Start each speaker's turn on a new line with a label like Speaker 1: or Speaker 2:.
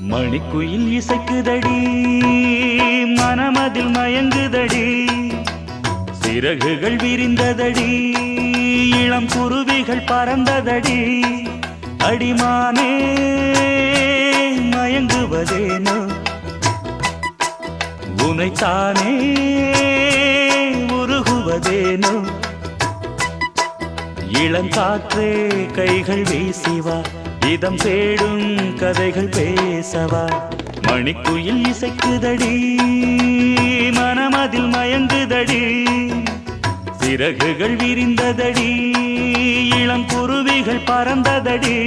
Speaker 1: மணிக்குயில் இசைக்குதடி மனமதில் மயங்குதடி சிறகுகள் விரிந்ததடி இளம் குருவிகள் பறந்ததடி அடிமானே மயங்குவதேனோ உனைத்தானே உருகுவதேனோ இளங்காற்றே கைகள் வீசிவா இதம் தேடும் கதைகள் பேசவா மணிக்குயில் இசைக்குதடி மனமதில் மயங்குதடி சிறகுகள் விரிந்ததடி இளம் குருவிகள் பறந்ததடி